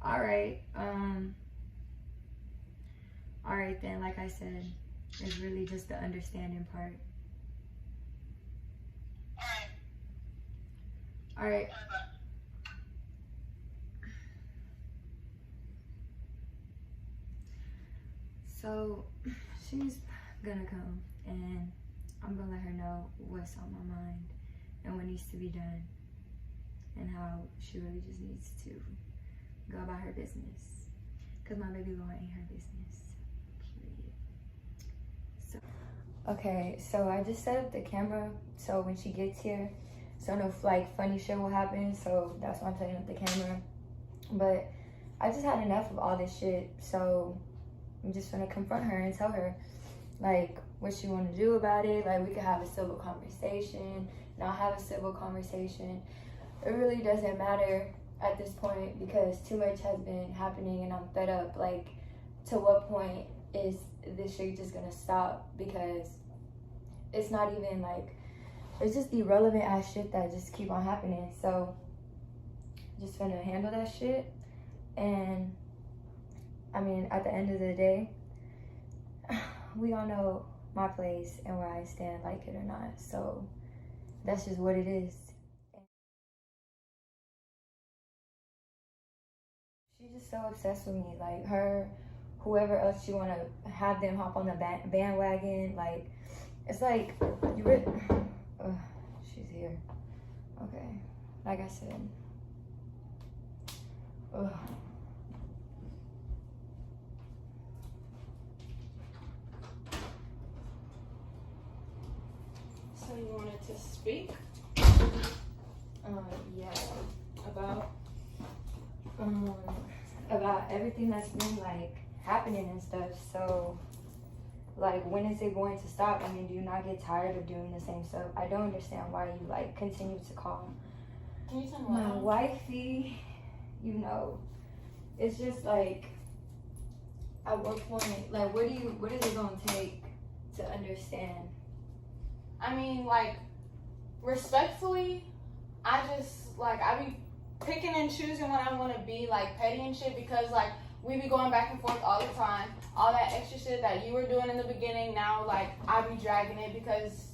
All right. All right then. Like I said, it's really just the understanding part. All right. So she's gonna come, and I'm gonna let her know what's on my mind and what needs to be done, and how she really just needs to go about her business. Cause my baby Laura ain't her business. Period. So okay, so I just set up the camera so when she gets here, so no like funny shit will happen. So that's why I'm setting up the camera. But I just had enough of all this shit, so I'm just gonna confront her and tell her like what she want to do about it. Like we could have a civil conversation, not have a civil conversation. It really doesn't matter at this point because too much has been happening and I'm fed up. Like, to what point is this shit just gonna stop? Because it's not even like, it's just irrelevant ass shit that just keep on happening. So just gonna handle that shit. And I mean, at the end of the day, we all know my place and where I stand, like it or not. So that's just what it is. She's just so obsessed with me. Like her, whoever else you want to have them hop on the bandwagon. Like, it's like, you really, she's here. Okay, like I said. Ugh. So you wanted to speak? Yeah. About everything that's been like happening and stuff. So like, when is it going to stop? I mean, do you not get tired of doing the same stuff? I don't understand why you like continue to call Can you tell me my wifey. You know, it's just like, at what point, like, what is it gonna take to understand? I mean, like, respectfully, I just, like, I be picking and choosing when I want to be, like, petty and shit because, like, we be going back and forth all the time. All that extra shit that you were doing in the beginning, now, like, I be dragging it because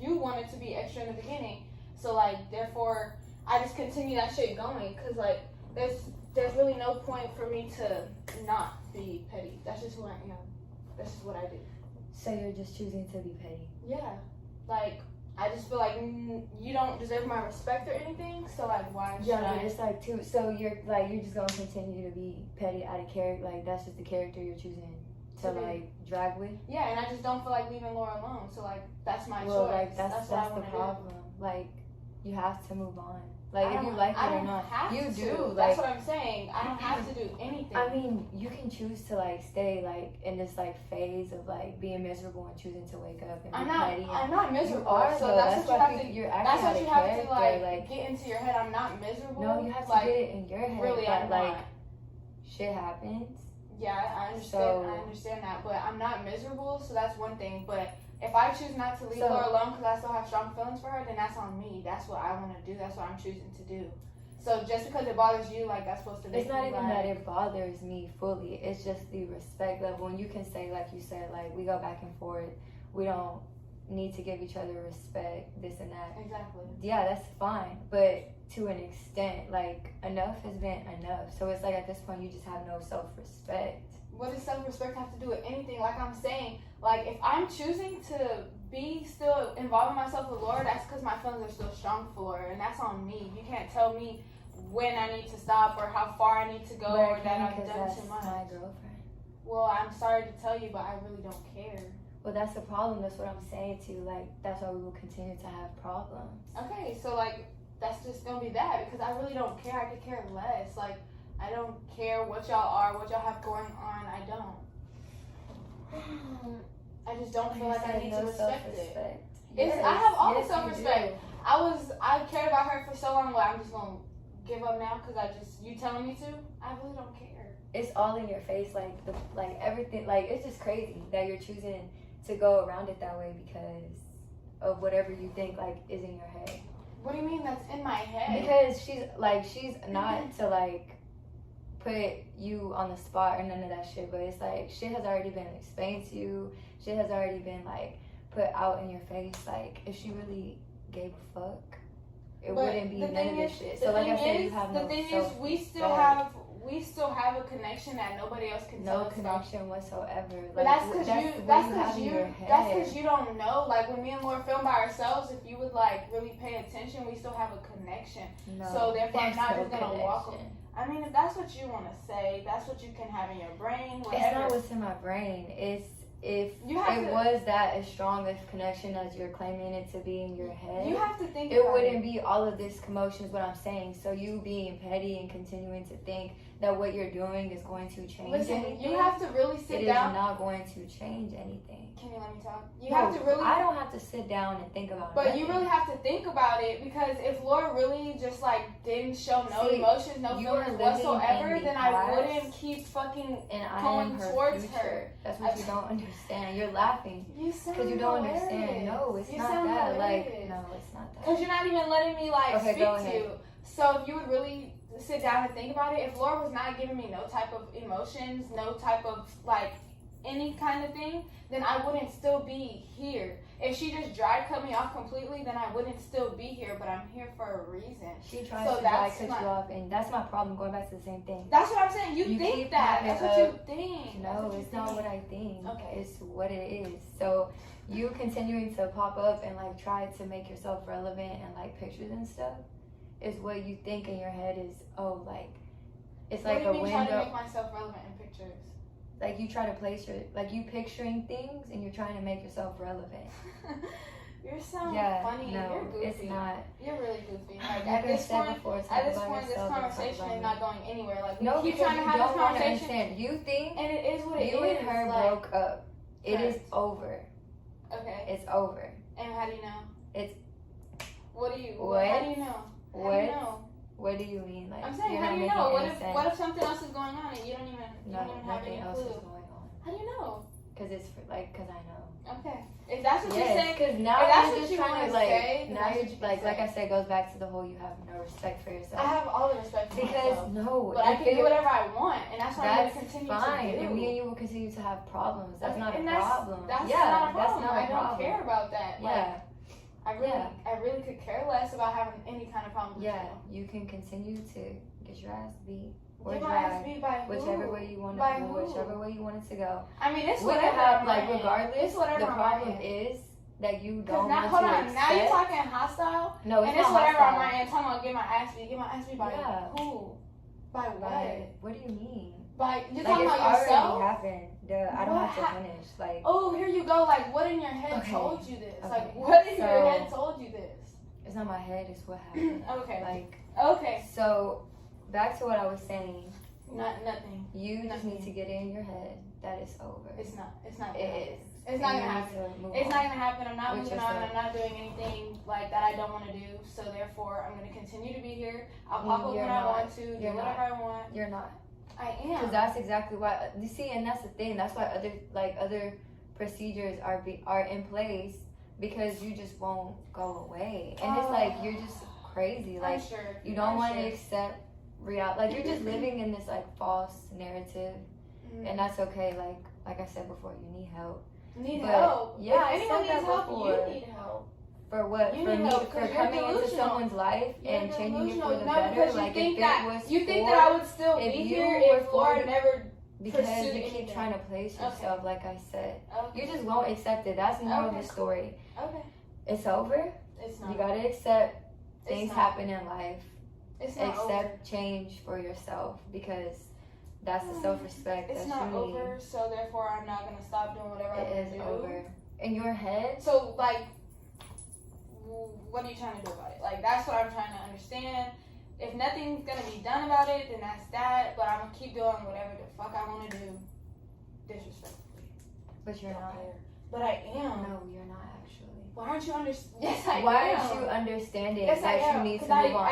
you wanted to be extra in the beginning. So, like, therefore, I just continue that shit going because, like, there's really no point for me to not be petty. That's just who I am. That's just what I do. So you're just choosing to be petty? Yeah. Like, I just feel like you don't deserve my respect or anything, so like why should I? It's like too. So you're just gonna continue to be petty out of character. Like that's just the character you're choosing to like drag with. Yeah, and I just don't feel like leaving Laura alone. So like that's my choice. Like that's the problem. Like you have to move on. Like if you like it or not, you do. That's what I'm saying. I don't have to do anything. I mean, you can choose to like stay like in this like phase of like being miserable and choosing to wake up and be petty. I'm not miserable. You are, so that's what you have to. You're that's what you have to like get into your head. I'm not miserable. No, you have to get it in your head. Really, I'm like not. Shit happens. Yeah, I understand. I understand that, but I'm not miserable. So that's one thing. But if I choose not to leave Laura alone because I still have strong feelings for her, then that's on me. That's what I want to do. That's what I'm choosing to do. So just because it bothers you, like that's supposed to make it's not even that it bothers me fully. It's just the respect level. And you can say, like you said, like we go back and forth. We don't need to give each other respect, this and that. Exactly. Yeah, that's fine. But to an extent, like enough has been enough. So it's like at this point you just have no self-respect. What does self-respect have to do with anything? Like I'm saying, like if I'm choosing to be still involving myself with Laura, that's because my feelings are still strong for Laura, and that's on me. You can't tell me when I need to stop or how far I need to go or that I've done too much. My girlfriend. Well, I'm sorry to tell you, but I really don't care. Well, that's the problem. That's what I'm saying to you. Like, that's why we will continue to have problems. Okay, so like that's just gonna be that because I really don't care. I could care less. Like I don't care what y'all are, what y'all have going on. I don't. I just don't feel like I need to respect it. Yes, I have all the self-respect. I cared about her for so long, but I'm just gonna give up now because you telling me to. I really don't care. It's all in your face, like everything. Like it's just crazy that you're choosing to go around it that way because of whatever you think like is in your head. What do you mean that's in my head? Because she's not to like put you on the spot or none of that shit, but it's like shit has already been explained to you. Shit has already been like put out in your face. Like if she really gave a fuck, it wouldn't be none of this shit. So like I said, you have no. The thing is, we still have a connection that nobody else can tell us about. No connection whatsoever. But that's because you don't know. Like when me and Laura film by ourselves, if you would like really pay attention, we still have a connection. No, so therefore, I'm not just gonna connection. walk. I mean, if that's what you want to say, that's what you can have in your brain. Whatever. It's not what's in my brain. It's if it was that as strong of connection as you're claiming it to be in your head, you have to think it wouldn't be all of this commotion is what I'm saying. So you being petty and continuing to think that what you're doing is going to change anything. You have to really sit down. It is not going to change anything. Can you let me talk? Have to really. I don't have to sit down and think about it. But you really have to think about it, because if Laura really just like didn't show no emotions, no feelings whatsoever, then I wouldn't keep fucking going towards her. That's what you don't understand. You're laughing because you don't understand. No, it's not that. Hilarious. Like, no, it's not that. Because you're not even letting me like speak to you. So if you would really sit down and think about it, if Laura was not giving me no type of emotions, no type of like any kind of thing, then I wouldn't still be here. If she just dry cut me off completely, then I wouldn't still be here, but I'm here for a reason. She tries to dry cut you off, and that's my problem, going back to the same thing. That's what I'm saying. You think that. That's what you think. No, it's not what I think. Okay. It's what it is. So you continuing to pop up and like try to make yourself relevant and like pictures and stuff is what you think in your head is, oh, like, it's like a window. What do you mean trying to make myself relevant in pictures? Like you try to place your, like you picturing things and you're trying to make yourself relevant. You're so funny. No, you're goofy. It's not. You're really goofy. Like at this point, this conversation is not going anywhere. Like no, keep trying to have this conversation. Understand. You think, and it is what it is. You and her broke up. It is over. Okay. It's over. And how do you know? It's. What do you? What? How do you know? What? How do you know? What do you mean? Like, I'm saying, how do you know? What if something else is going on and you don't even have any clue? Is going on. How do you know? Because it's because I know. Okay. If that's what you're saying, because now you're just trying to say, now you're like I said, goes back to the whole you have no respect for yourself. I have all the respect for myself. No, but I can do whatever I want, and that's what I'm going to continue fine. to do. And me and you will continue to have problems. That's not a problem. That's not a problem. I don't care about that. Yeah. I really could care less about having any kind of problem. Yeah, you can continue to get your ass beat. Get my ass beat by who? Whichever way you want to go, whichever way you want it to go. I mean, it's we whatever. Have, like, regardless, the problem is that you don't want to hold on, accept. now you're talking hostile? No, it's and not it's whatever hostile. on my end. Talking about get my ass beat. Get my ass beat by who? By what? What do you mean? You're talking about yourself? Already happened. I don't have to finish. Like, oh, here you go. Like, what in your head told you this? Okay. Like, what in your head told you this? It's not my head. It's what happened. Okay. Okay. So, back to what I was saying. Nothing. You just need to get in your head that it's over. It's not. It's not. It is. It's not gonna happen. It's not gonna happen. I'm not moving on. I'm not doing anything like that I don't want to do. So therefore, I'm gonna continue to be here. I'll pop up when I want to. Do whatever I want. You're not. I am. Because that's exactly why. You see, and that's the thing. That's why other procedures are in place, because you just won't go away. And it's like you're just crazy. Like you don't want to accept reality. Like you're just living in this like false narrative, and that's okay. Like I said before, you need help. Help? Yeah, if anyone needs help, you need help. For what? For coming into someone's life and changing it for the better. Like you think that I would still be here if Laura never. Because you keep trying to place yourself, like I said. You just won't accept it. That's the moral of the story. Okay. It's over. It's not. You gotta accept things happen in life. It's not accept change for yourself, because that's the self-respect that you need. It's not over, so therefore I'm not gonna stop doing whatever I want to do. It is over. In your head. So like, what are you trying to do about it? Like that's what I'm trying to understand. If nothing's gonna be done about it, then that's that. But I'm gonna keep doing whatever the fuck I want to do, disrespectfully. But you're not. But I am. No, you're not actually. Why aren't you understanding? Yes, I am. Why aren't you understanding that you need to move on?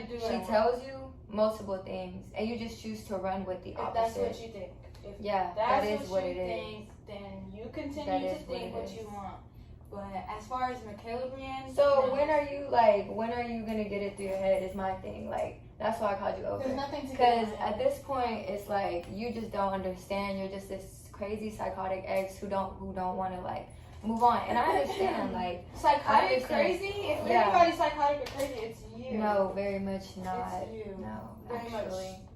She tells you multiple things, and you just choose to run with the opposite. If that's what you think. If that is what it is. Then you continue to think what you want. But as far as Makayla Brienne, so when are you gonna get it through your head? Is my thing. Like, That's why I called you over. There's nothing to Because at this point, it's like you just don't understand. You're just this crazy psychotic ex who don't want to like move on. And I understand, like psychotic, crazy. If anybody's psychotic or crazy, it's you. No, very much not. It's you. No, very much,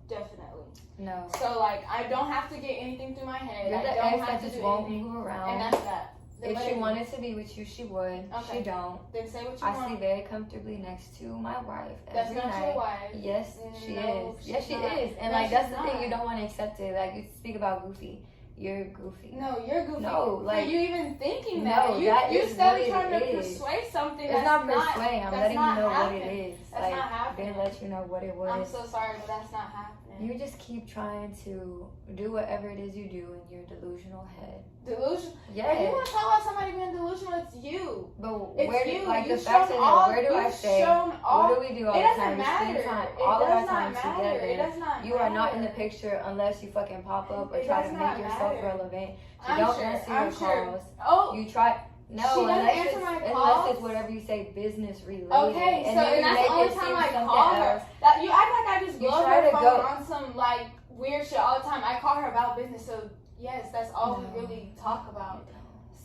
definitely. No. So like, I don't have to get anything through my head. You're the I don't ex have that to just do won't anything. move around. And that's that. If she wanted to be with you, she would. Okay. She don't. Then say what you I want. sleep very comfortably next to my wife That's every not night. your wife. Yes, she No, is. Yes, she not. is. And No, like that's she's the thing, not. you don't want to accept it. Like you speak about goofy. You're goofy. No, you're goofy. No, like for you even thinking no, that. You is steadily what trying it to is. persuade something. It's that's not persuade. I'm that's letting you not know what happening. it is. That's like not happening. didn't let you know what it was. I'm so sorry, but that's not happening. You just keep trying to do whatever it is you do in your delusional head. Delusion. Yeah. If you want to talk about somebody being delusional, it's you. But It's where you. do like You've the fact shown is all- that where do I you've stay? shown all- What do we do all It the doesn't time? We spend matter. time, It all of does our not time matter. together. It does not You are not in the matter. picture unless you fucking pop up or It try does to not make yourself matter. relevant. You I'm don't sure. answer I'm your sure. calls. Oh. You try. No, She doesn't unless answer it's, my unless calls. it's whatever you say business related. Okay, so then and you that's make the only it time seem I something call her. else. That you act like I just You blow try her to phone go- on some like weird shit all the time. I call her about business, so yes, that's all No. we really talk about.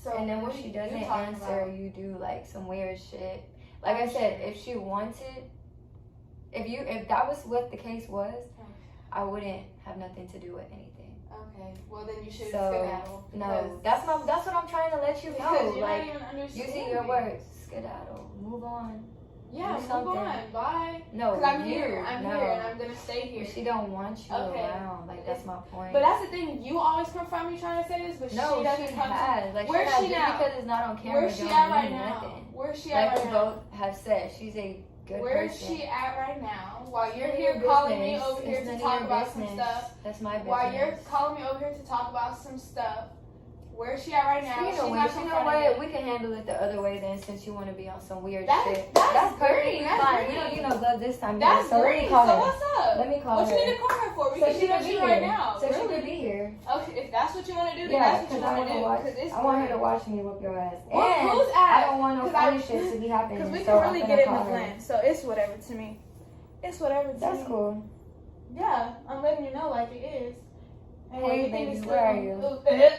So And then what when do she you doesn't talk answer, about? you do like some weird shit. Like I said, if she wanted, if that was what the case was, I wouldn't have nothing to do with anything. Okay, well then you should So, skedaddle. No, that's what I'm trying to let you Because know. you're Like not even understanding. using your words, skedaddle, move on. Yeah, do move something. on. Bye. No, Because I'm you, here. I'm no. here, and I'm gonna stay here. But she don't want you Okay. around. Like that's my point. But that's the thing. You always confront me trying to say this, but no, she doesn't she come to has. Like Where's she she has, now? just because it's not on camera. Where's she don't at right mean now? nothing. Where's she Like at we right now? both have said, she's a good Where's person. she at right now? While you're None of here your calling me business. over here It's to none of talk your about some business. stuff. That's my business. While you're calling me over here to talk about some stuff. Where's she at right now? Speaking She's of not which, you know confronting what? me. We can handle it the other way then, since you want to be on some weird That's shit. green. perfectly That's fine. green. We don't need no gloves this time. That's so let me green. call So her. what's up? Let me call What her. you need to call her for? We So can she do that could be shit here. right now. So she Really? could be here. Okay, if that's what you want to do, then Yeah, that's what because you I want to do. want to watch. 'Cause it's I want her to green. watch me whoop your ass. Well, And who's I at? don't want no 'Cause I- funny shit to be happening. Because we so can really I'm get gonna in the call her. blend. So it's whatever to me. It's whatever to me. That's cool. Yeah, I'm letting you know like it is. And when Hey, you think baby, it's where are good, you?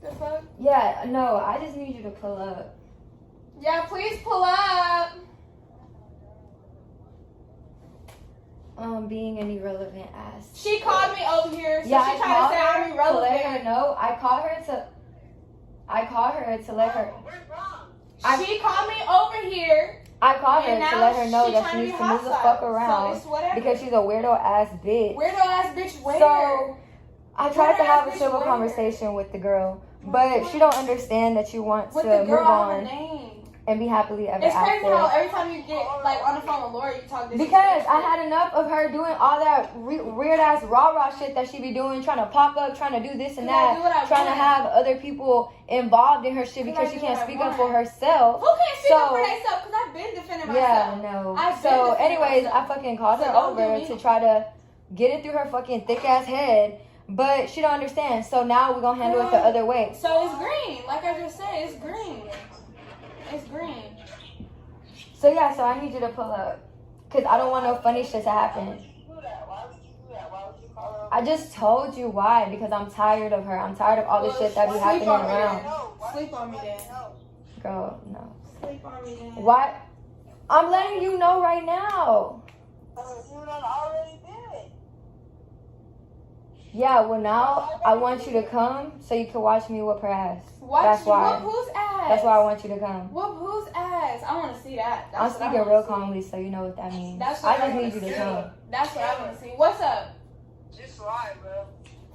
The fuck? Yeah, no, I just need you to pull up. Yeah, please pull up. Being an irrelevant ass. She called me over here, so Yeah, she I tried called to say I'm her to let her irrelevant. know. I called her to let her. She called me over here, I called her and to now let her know she that trying she to needs be to move the hostile. fuck around So it's whatever. because she's a weirdo ass bitch. Weirdo ass bitch, where? So I tried to have a Weirdo-ass bitch, civil where? conversation with the girl, but she don't understand that you want With to the move girl on her on name. and be happily ever It's crazy how after. every time you get like on the phone with Laura, you talk this. Because I had enough of her doing all that weird ass rah shit that she be doing, trying to pop up, trying to do this and Cause I do what that, I trying to want. have other people involved in her shit Cause because I she do can't what I speak up for want. herself. Who can't speak up So- for themselves? Because I've been defending myself. Yeah, no. I've been So, defending anyways, I myself. fucking called So her don't do over me. to try to get it through her fucking thick ass head, but she don't understand. So now we're gonna handle it the other way. So it's green. Like I just said, it's green. It's green. So yeah, so I need you to pull up, cause I don't want no funny shit to happen. I just told you why, because I'm tired of her. I'm tired of all the shit that be Sleep happening on me around. then. Sleep on me then. Girl, no. Sleep on me then. Why? I'm letting you know right now. Yeah, well now I want you to come so you can watch me whoop her ass. That's why. Whoop whose ass? That's why I want you to come. Whoop whose ass? I want to see that. I'm That's what I speaking wanna real see. calmly so you know what that means. That's I what just wanna need you to see. come. That's what I want to see. What's up? Just lie, bro.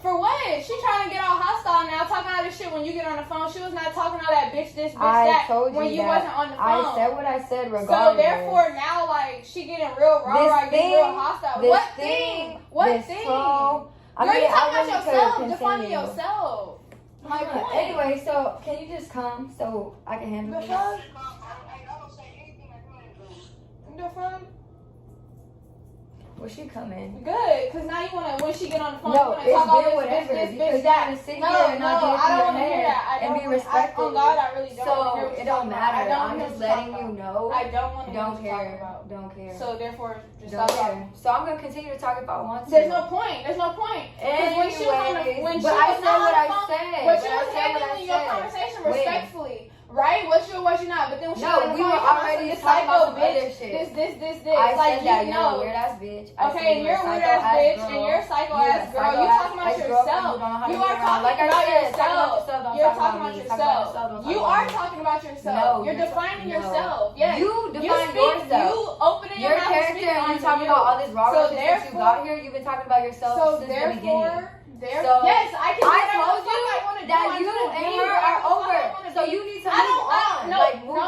For what? She trying to get all hostile now, talking all this shit when you get on the phone. She was not talking all that bitch this, bitch I that told you when you that. wasn't on the phone. I said what I said So regardless. therefore now like she getting real raw, This getting thing- real hostile. this What thing, thing? What this thing? flow, I Girl, mean, you I talking really about could yourself, defining continue. yourself. My point. Anyway, so can you just come so I can handle The it? fuck? I don't say anything that you ain't do. The fuck? Well, she coming. Good, because now you want to, when she get on the phone, No, you want to talk all it's been this, whatever. this, Because that. you want to sit No, here and not no, get I don't your want to hear head that. I and don't be wanna- respected. On God, I really don't So want to hear what it you're don't talking about. I matter. don't I'm wanna just hear what letting you're you talking know. about. I don't want to hear Don't what you're talking care. about. Don't care. So therefore, just Don't stop care. talking. So I'm gonna continue to talk if I want to. There's no point. There's no point. Because when she was on the, Anyways, when she but I was said not on what the I phone, said. but But you I was said what I handling your said. conversation When? respectfully, right? Was you or was you not? But then when she No, got on the we phone, were you talking about already this talking about psycho some other bitch, shit. this. I Like said that you you're a know. weird ass bitch. Okay, and you're a weird ass bitch, and you're a psycho ass girl. You're talking about yourself. You are talking about yourself. You're talking about yourself. You are talking about yourself. No, You're defining yourself. Yes. You define speak, yourself. You opening your Your mouth character and speaking and you on talking you. about all this raw So shit since you got here. You've been talking about yourself So since the beginning. therefore, So, yes, I can. I do whatever told the fuck you I wanna do. that I'm you gonna and be her wherever are the fuck I over. wanna So be. you need to I move don't. on. No, Like move no.